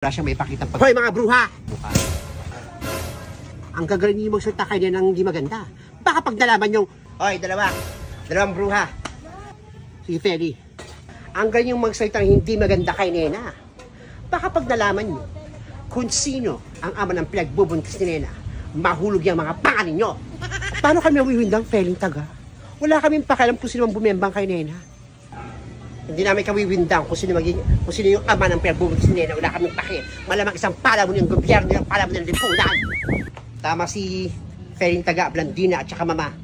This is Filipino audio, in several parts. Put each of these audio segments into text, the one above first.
Wala siyang may pakitang pag... Hoy mga bruha! Ang gagaling niyo magsalita kayo ng hindi maganda. Baka pag nalaman yung... Hoy, dalawang bruha. Si Feli. Ang galing yung magsalita ng hindi maganda kay Nena. Baka pag nalaman niyo kung sino ang ama ng pinagbubuntis ni Nena, mahulog yung mga panganin niyo. Paano kami mawiwindang Feling taga? Wala kaming pakialam kung sino ang bumembang kay Nena. Hindi namin kawiwindang kung sino yung ama ng pinagbubuntis ni Nena. Wala kaming paki. Malamang isang palamon ng gobyerno, yung palamon ng lipunan. Tama si Feling taga, Blandina at saka Mama.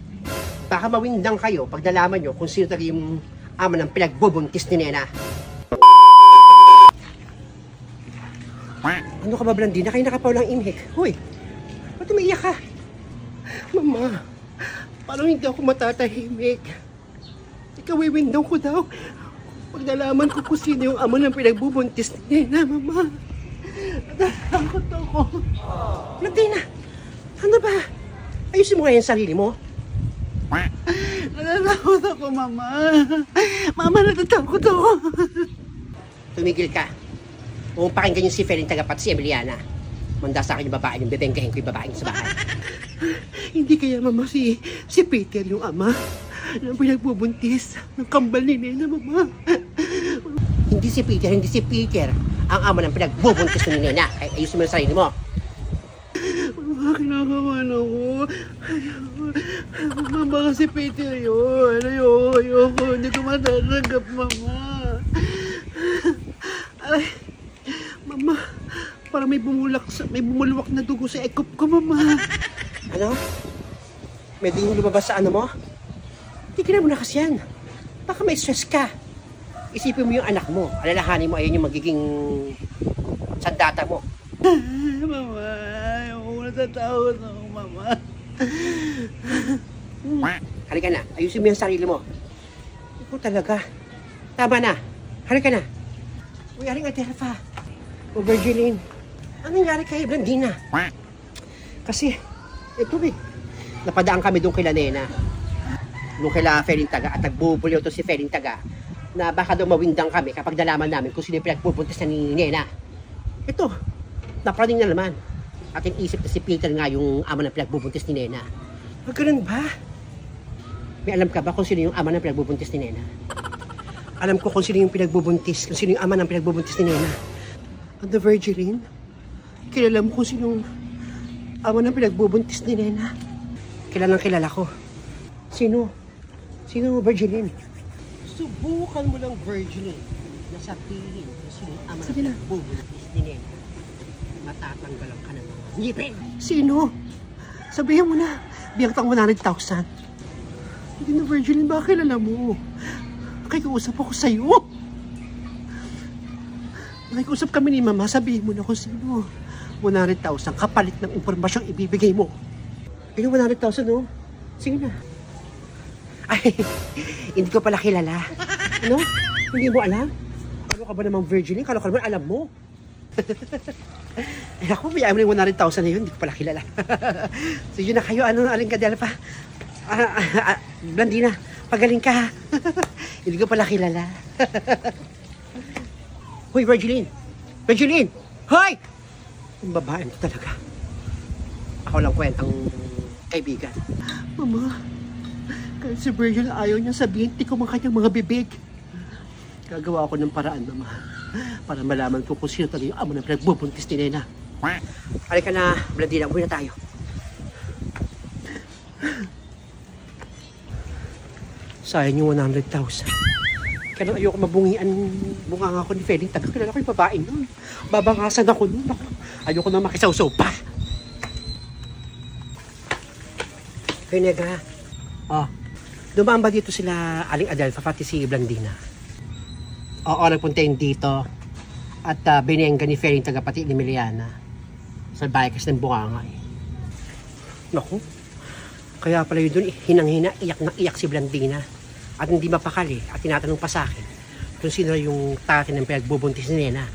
Baka mawindang kayo pag nalaman nyo kung sino talaga yung ama ng pinagbubuntis ni Nena. Ano ka ba, Blandina? Kayo nakapaw lang imhik. Hoy, ba't umiiyak ka? Mama, parang hindi ako matatahimik. Ikawiwindang ko daw. Pag nalaman ko kung sino yung ama ng pinagbubuntis ni Nena, Mama. Natakot ako. Blandina, ano ba? Ayusin mo kaya yung sarili mo. Natatakot ako, Mama. Mama, natatakot ako. Tumigil ka. Kung pakinggan yung si Feling taga pati si Emiliana. Manda sa akin yung babae, yung bebenggahin ko yung babaeng sa bahay. Hindi kaya, Mama, si Peter yung ama ng pinagbubuntis ng kambal ni Nena, Mama. Hindi si Peter ang ama ng pinagbubuntis ni Nena. Ay, ayusin mo yung sarili mo. Mama, kinakawan ako. Mama, baka si Peter yun. Ayoko. Hindi ko matatanggap, Mama. Ay, Mama, parang may bumulwak na dugo sa ekop ko, Mama. Ano? May dingin lumabas sa ano mo? Tignan mo na kasi yan. Baka may stress ka. Isipin mo yung anak mo. Alalahanin mo, ayun yung magiging sandata mo. Mama, ayoko, natatakot ako, Mama. Halika na, ayusin mo yung sarili mo. Ikaw talaga. Tama na. Halika na. Uy, aling Adelfa. O Virgiline. Anong nangyari kay Blandina? Kasi, ito napadaan kami doon kay Nena. Doon kay Feling taga at nagbubuliw to si Feling taga na baka daw mawindang kami kapag nalaman namin kung sino yung pinagbubuntis na ni Nena. Ito, napraning na naman. At inisip na si Peter nga yung ama ng pinagbubuntis ni Nena. Ganun ba? May alam ka ba kung sino yung ama ng pinagbubuntis ni Nena? Alam ko kung sino yung pinagbubuntis, kung sino yung ama ng pinagbubuntis ni Nena. And the Virgin, kilala mo kung sino yung ama ng pinagbubuntis ni Nena. Kilalang kilala ko. Sino? Sino Virgin? Subukan mo lang Virgin na sabihin kung sino yung ama ng pinagbubuntis ni Nena. Matatanggalan ka ng mga ngipin. Sino? Sabihin mo na. Biyang tang 100,000. Hindi na Virgin, baka kilala mo. Nakikiusap ako sa'yo. Nakikiusap kami ni Mama, sabihin mo na kung sino. 100,000 kapalit ng impormasyong ibibigay mo. Yung 100,000, no? Sige na. Ay, hindi ko pala kilala. Ano? Hindi mo alam? Ano ka ba namang Virgin? Kala ka naman alam mo. Ay, ako, mayayam na yung 100,000 na yun. Hindi ko pala kilala. Sige na kayo. Ano, aling Adelfa? Blandina, pagaling ka. Hindi ko pala kilala. Hoy, Virgin! Virgin! Hoy! Ang babae mo talaga. Ako lang kwentang kaibigan. Mama, kahit si Virgil ayaw niya sabihin, tikom ang kanyang mga bibig. Gagawa ako ng paraan, Mama, para malaman ko kung sino talaga yung ama ng pinagbubuntis ni Nena. Halika na, Blandina, uwi na tayo. Sayang yung 100,000. Kaya lang ayoko mabungian, bunga nga ako ni Feling taga. Kilala ko yung babae nun. Babangasan ako nun. Ayoko na makisaw-saw pa. Hey, Negra. Oh, dumaan ba dito sila aling Adelfa pati si Blandina? Oo, nagpunta yun dito. At binengga ni Feling taga pati ni Emiliana. Sa bahay kasi ng bunganga eh. Naku. Kaya pala yun doon, hinang-hina, iyak na iyak si Blandina. At hindi mapakali at tinatanong pa sa akin kung sino yung tatay ng pinagbubuntis ni Nena.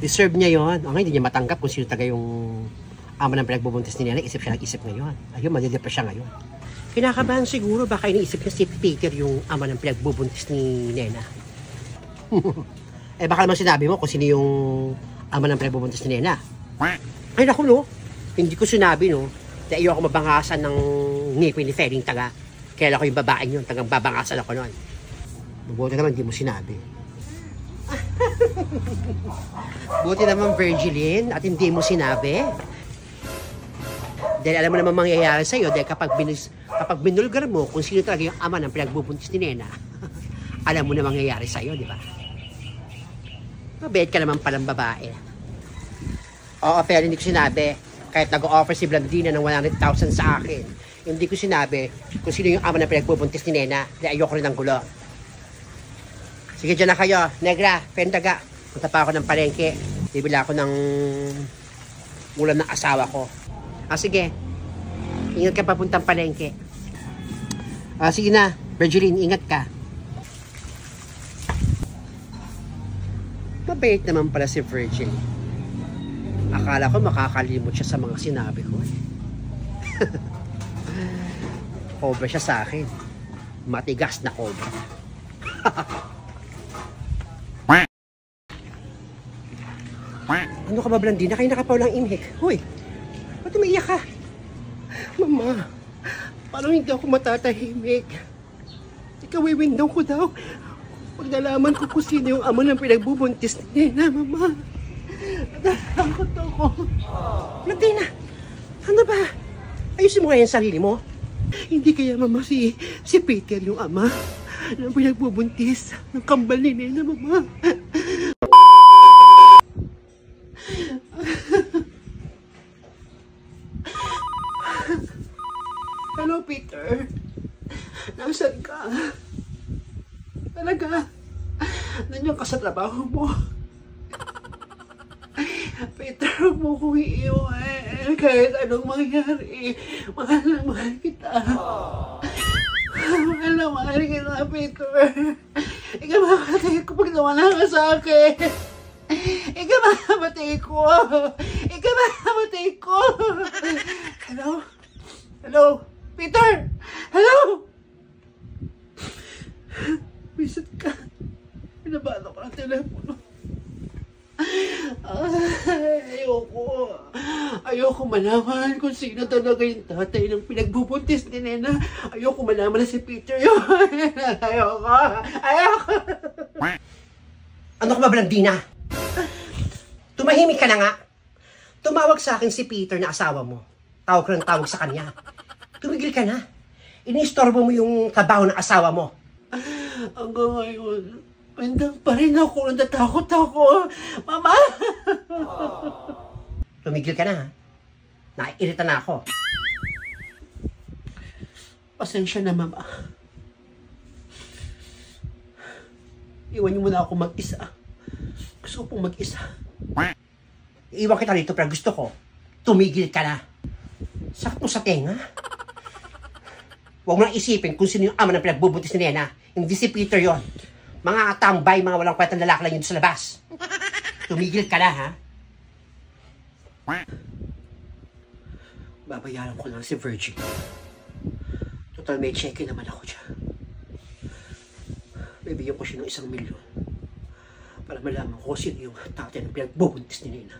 Deserve niya yun. O nga, hindi niya matanggap kung sino taga yung ama ng pinagbubuntis ni Nena. Isip siya nag-isip ngayon. Ayun, madidepress siya ngayon. Kinakabahan siguro, baka iniisip niya si Peter yung ama ng pinagbubuntis ni Nena. Eh baka naman sinabi mo kung sino yung ama ng pinagbubuntis ni Nena. Ay naku no, hindi ko sinabi no, na ayoko mabangasan ng ngipin ni Feling Taga. Kaya ako yung babaeng yun, tagang babangasan ako noon. Mabuti naman, hindi mo sinabi. Buti naman, Virgilin, at hindi mo sinabi. Dahil alam mo naman mangyayari sa'yo, dahil kapag binulgar mo kung sino talaga yung ama ng pinagbubuntis ni Nena, alam mo na mangyayari sa'yo, di ba? Mabait ka naman palang babae. Oo, pero hindi ko sinabi. Kahit nag-offer si Blandina ng 100,000 sa akin, hindi ko sinabi kung sino yung ama ng pinagbubuntis ni Nena, dahil ayoko rin ng gulo. Sige, dyan na kayo. Negra, Fentaga. Punta pa ako ng palengke. Bibila ako ng ulam ng asawa ko. Sige. Ingat ka papuntang palengke. Sige na. Virgilin, ingat ka. Mabait naman pala si Virgil. Akala ko makakalimot siya sa mga sinabi ko. Cobra siya sa akin. Matigas na cobra. Ano ka ba, Blandina? Kayo nakapaw lang imhik. Hoy, ba't umiiyak ka? Mama, parang hindi ako matatahimik. Ikawiwindong ko daw. Pag nalaman ko kung sino yung ama ng pinagbubuntis ni Nena, Mama. Natakot ako. Blandina, ano ba? Ayusin mo nga yung sarili mo. Hindi kaya, Mama, si Peter yung ama ng pinagbubuntis ng kambal ni Nena, Mama. Hello, Peter. Nasaan ka? Talaga? Nandiyan ka sa trabaho mo? Peter, huwag mo kong iiwan. Kahit anong mangyari, mahal na mahal kita. Mahal na mahal kita, Peter. Ikaw makakatay ko pag nawala ka sa akin. Ikaw makamatay ko. Ikaw makamatay ko. Hello? Hello? Peter! Hello! Visit ka. Pinabalo ko ng telepono. Ayoko malaman kung sino talaga yung tatay ng pinagbubuntis ni Nena. Ayoko malaman na si Peter yun. Ayoko. Ano ka ba, Blandina? Tumahimik ka na nga. Tumawag sa akin si Peter na asawa mo. Tawag ka ng tawag sa kanya. Tumigil ka na. Iniistorbo mo yung trabaho ng asawa mo. Hanggang ngayon, pendang pa rin ako. Natatakot ako. Mama! Tumigil ka na, ha? Naiirita na ako. Pasensya na, Mama. Iwan niyo muna ako mag-isa. Gusto ko pong mag-isa. Iiwan kita dito, pero gusto ko, tumigil ka na. Sakto sa tenga. Huwag mo nang isipin kung sino yung ama ng pinagbubuntis ni Nena. Hindi si Peter yon. Mga tambay, mga walang kwentang lalaki lang yun sa labas. Tumigil ka na, ha? Babayaran ko lang si Virgil. Total, may check-in naman ako dyan. Bibigyan ko siya ng 1 milyon. Para malaman ko sino yung tatay ng pinagbubuntis ni Nena.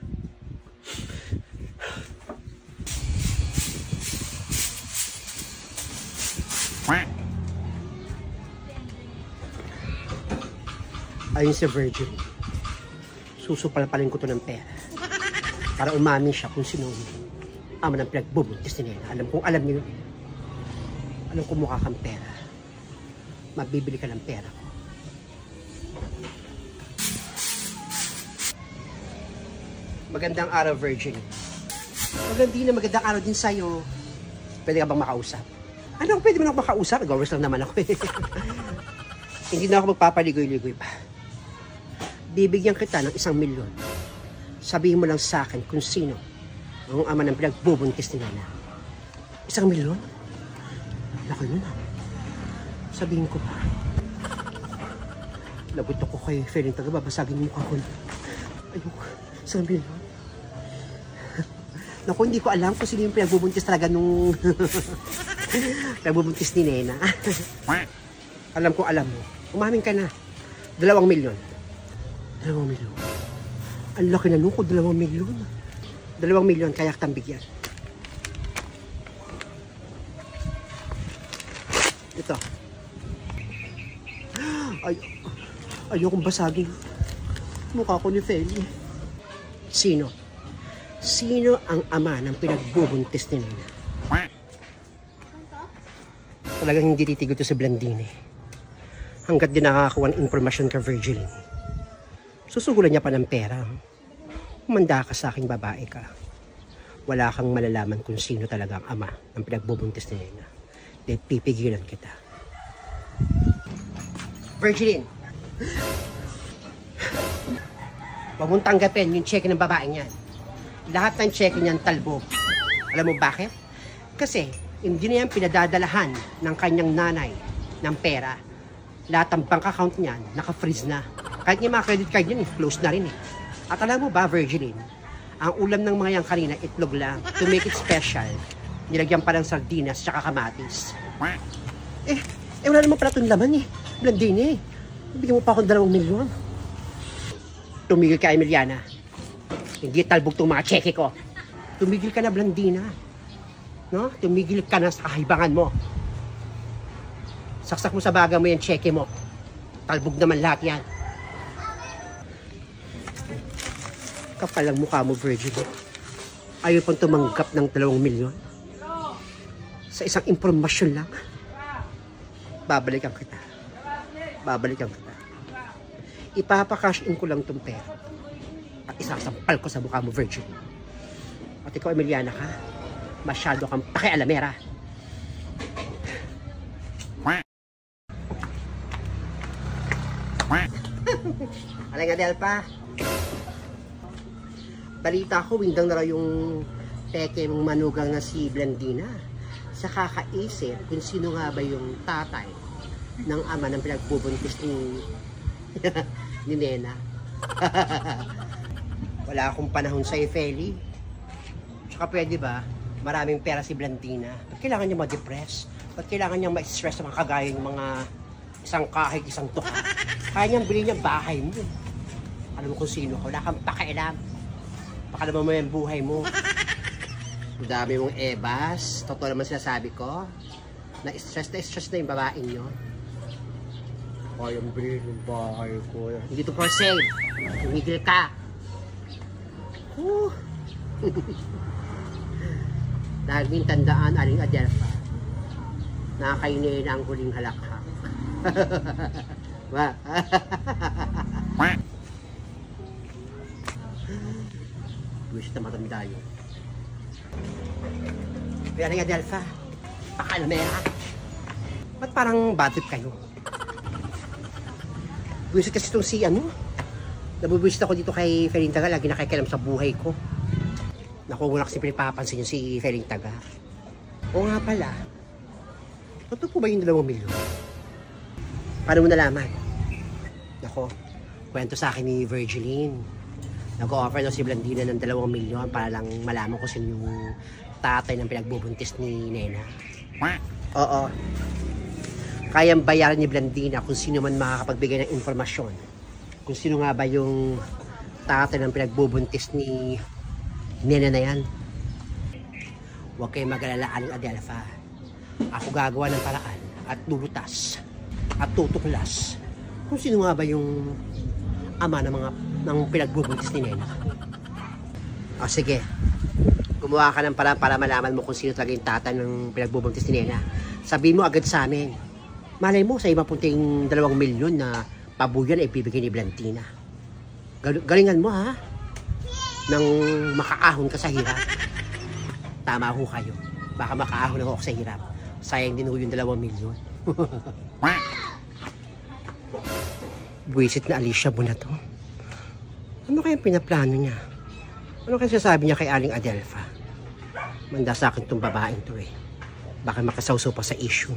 Ayun si Virgil. Susupalpalin ko to ng pera. Para umamin siya kung sino ama ng pinagbubuntis ni Nena. Alam niyo. Alam ko mukha kang pera. Mabibili ka ng pera ko. Magandang araw, Virgil. Magandang araw din sa'yo. Pwede ka bang makausap? Ano, pwede mo na ako makausap? Nag-hours lang naman ako. Hindi na ako magpapaligoy-ligoy pa. Bibigyan kita ng 1 milyon. Sabihin mo lang sa akin kung sino ang ama ng pinagbubuntis ni Nena. 1 milyon? Laki nun, ha? Sabihin ko pa. Lagot ako kay Feling Taga, babasagin mo ako. Ayoko, 1 milyon. Naku, hindi ko alam kung sino yung pinagbubuntis talaga nung pinagbubuntis ni Nena. Alam ko, alam mo. Umamin ka na. 2 milyon. 2 milyon. Ang laki na nuko, 2 milyon. 2 milyon, kaya kitang bigyan. Ito. Ayokong basagin mukha ko ni Feli. Sino? Sino ang ama ng pinagbubuntis ni Nena? Talagang hindi titigil to sa Blandine. Hanggat di nakakakuha ng informasyon ka, Virgilin. Susugulan niya pa ng pera. Humanda ka sa aking babae ka. Wala kang malalaman kung sino talaga ang ama ng pinagbubuntis ni Nena. Dahil pipigilan kita. Virgilin! Huwag mong tanggapin yung cheque ng babaeng yan. Lahat ng cheque niyan talbog. Alam mo bakit? Kasi hindi na yan pinadadalahan ng kanyang nanay ng pera. Lahat ng bank account niyan naka-freeze na. Kahit yung mga credit card niyan, close na rin eh. At alam mo ba, Virgilin, ang ulam ng mga yan kanina, itlog lang. To make it special, nilagyan pa ng sardinas tsaka kamatis. Wala naman pala itong laman eh. Blandine eh. Bigyan mo pa akong 2 milyon. Tumigil ka, Emiliana. Hindi talbog itong mga cheque ko. Tumigil ka na, Blandina. No? Tumigil ka na sa kahibangan mo. Saksak mo sa baga mo yung cheque mo. Talbog naman lahat yan. Kapal ang mukha mo, Virgil. Ayaw pang tumanggap ng 2 milyon. Sa isang impormasyon lang. Babalikan kita. Babalikan kita. Ipapakash in ko lang itong pera. At isasampal ko sa mukha mo, Virgil. At ikaw, Emiliana ka, masyado kang pakialamera. Aling Adelpa, balita ko, windang na raw yung peke mong manugang na si Blandina sa kakaisip kung sino nga ba yung tatay ng ama ng pinagbubuntis ni ni Nena. Wala akong panahon sa Feli. Tsaka pwede ba, maraming pera si Blandina. Ba't kailangan niya ma-depress? Ba't kailangan niya ma-stress sa mga kagaya ng mga isang kahig, isang tuka? Kaya niyang bilhin niya bahay mo. Alam mo kung sino ka, wala kang pakialam. Pakalaman mo yung buhay mo. Ang dami mong ebas. Totoo naman sinasabi ko. Na-stress na yung babaeng nyo. Kaya bilhin yung bahay ko. Hindi to for sale. Tumigil ka. Laging tandaan, Aling Adelpa, na kayo na ang huling halakhak. Wish na matanda yun. Kaya Aling Adelpa, pakalamera. Ba't parang bad trip kayo? Wish kasi itong si ano, nabubwisit ako dito kay Feling Taga, lagi nakikialam sa buhay ko. Naku, muna kasi pinapapansin niyo si Feling Taga. O nga pala, totoo po ba yung 2 milyon? Paano mo nalaman? Naku, kwento sa akin ni Virgilin. Nag-offer daw si Blandina ng 2 milyon para lang malaman ko sino yung tatay ng pinagbubuntis ni Nena. Oo. Kayang bayaran ni Blandina kung sino man makakapagbigay ng informasyon. Kung sino nga ba yung tatay ng pinagbubuntis ni Nena na yan. Huwag kayong mag-alala, Aling Adelpa. Ako gagawa ng paraan at lulutas at tutuklas kung sino nga ba yung ama ng pinagbubuntis ni Nena. O sige, gumawa ka ng paraan para malaman mo kung sino talaga yung tatay ng pinagbubuntis ni Nena. Sabihin mo agad sa amin. Malay mo sa ibang punting 2 milyon na pabuyan ay bibigyan ni Blandina. Galingan mo ha. Nang makaahon ka sa hirap. Tama ho kayo. Baka makaahon ako sa hirap. Sayang din ho yung 2 milyon. Buwisit na Alicia mo na to. Ano kaya pinaplano niya? Ano kaya sasabi niya kay Aling Adelpa? Manda sa akin tong babaeng to eh. Baka makasawsaw pa sa issue.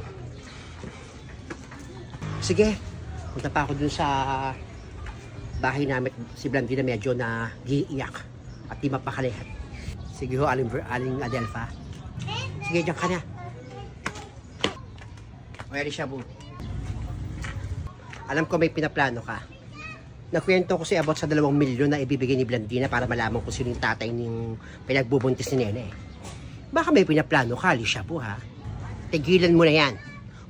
Sige, punta pa ako dun sa bahay namin. Si Blandina medyo na giiyak at di mapakalihat. Sige ho, Aling Adelpa. Sige, dyan ka na. O, Alicia, alam ko may pinaplano ka. Nakwento ko siya about sa 2 milyon na ibibigay ni Blandina para malaman kung sino yung tatay ng pinagbubuntis ni Nene. Baka may pinaplano ka, Shabu, ha? Tigilan mo na yan.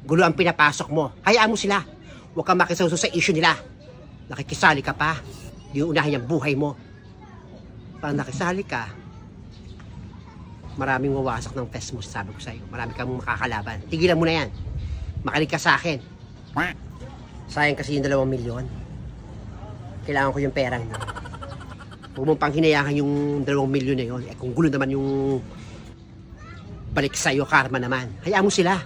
Gulo ang pinapasok mo. Hayaan mo sila. Huwag kang makisawso sa issue nila. Nakikisali ka pa. Di unahin ang buhay mo. Pag nakisali ka, maraming wawasak ng test mo, sabi ko sa'yo. Marami kang makakalaban. Tigilan mo na yan. Makinig ka sa akin. Sayang kasi yung 2 milyon. Kailangan ko yung perang na. Huwag mong pang hinayahan yung 2 milyon na yun. Eh kung gulo naman yung balik sa'yo, karma naman. Hayaan mo sila.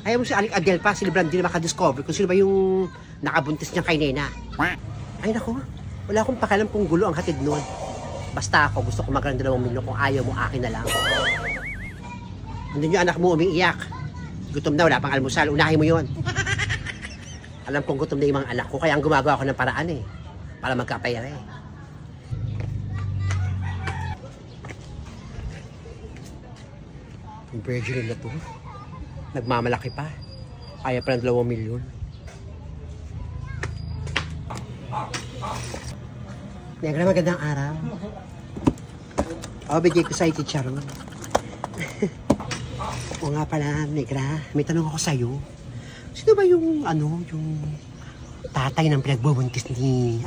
Hayaan mo si Aling Adel pa, si Blandina makadiscover kung sino ba yung nakabuntis niya kay Nena. Ay nako, wala akong pakialam kung gulo ang hatid nun. Basta ako, gusto ko magkaroon 2 milyon. Kung ayaw mo, akin na lang. Nandun yung anak mo umiiyak. Gutom na, wala pang almusal. Unahin mo yun. Alam kong gutom na yung mga anak ko, kaya ang gumagawa ko ng paraan eh. Para magkapayara eh. Yung Virgin na to, nagmamalaki pa. Ayaw pa ng 2 milyon. Negra, magandang araw. Bigay ko sa'yo, Chicharon. O nga pala, Negra, may tanong ako sa'yo. Sino ba yung tatay ng pinagbubuntis ni,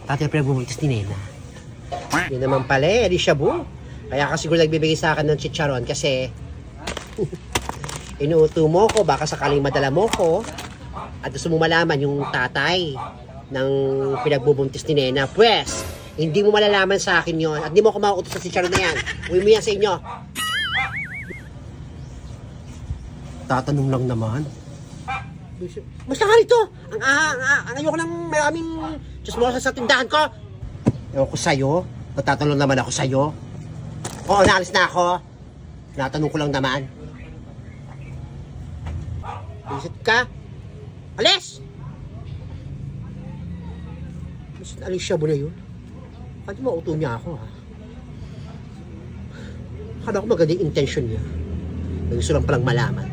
tatay ng pinagbubuntis ni Nena? Yun naman pala eh, Shabu. Kaya ka siguro nagbibigay sa akin ng chicharon kasi inuuto mo ko, baka sakaling madala mo ko at gusto mo malaman yung tatay ng pinagbubuntis ni Nena. Pues, hindi mo malalaman sa akin yon at hindi mo ako mauutos sa chicharon na yan. Uwi mo yan sa inyo. Tatanong lang naman. Basta nga rito. Ang ayoko ng maraming chismosa sa tindahan ko. Ewan ko sa'yo. Nagtatanong naman ako sa'yo. Oo, naalis na ako. Natanong ko lang naman. Visit ka? Alis! Visit Shabu na yun. Kaya mauto niya ako, ha? Akala ko maganda yung intention niya. Gusto lang palang malaman.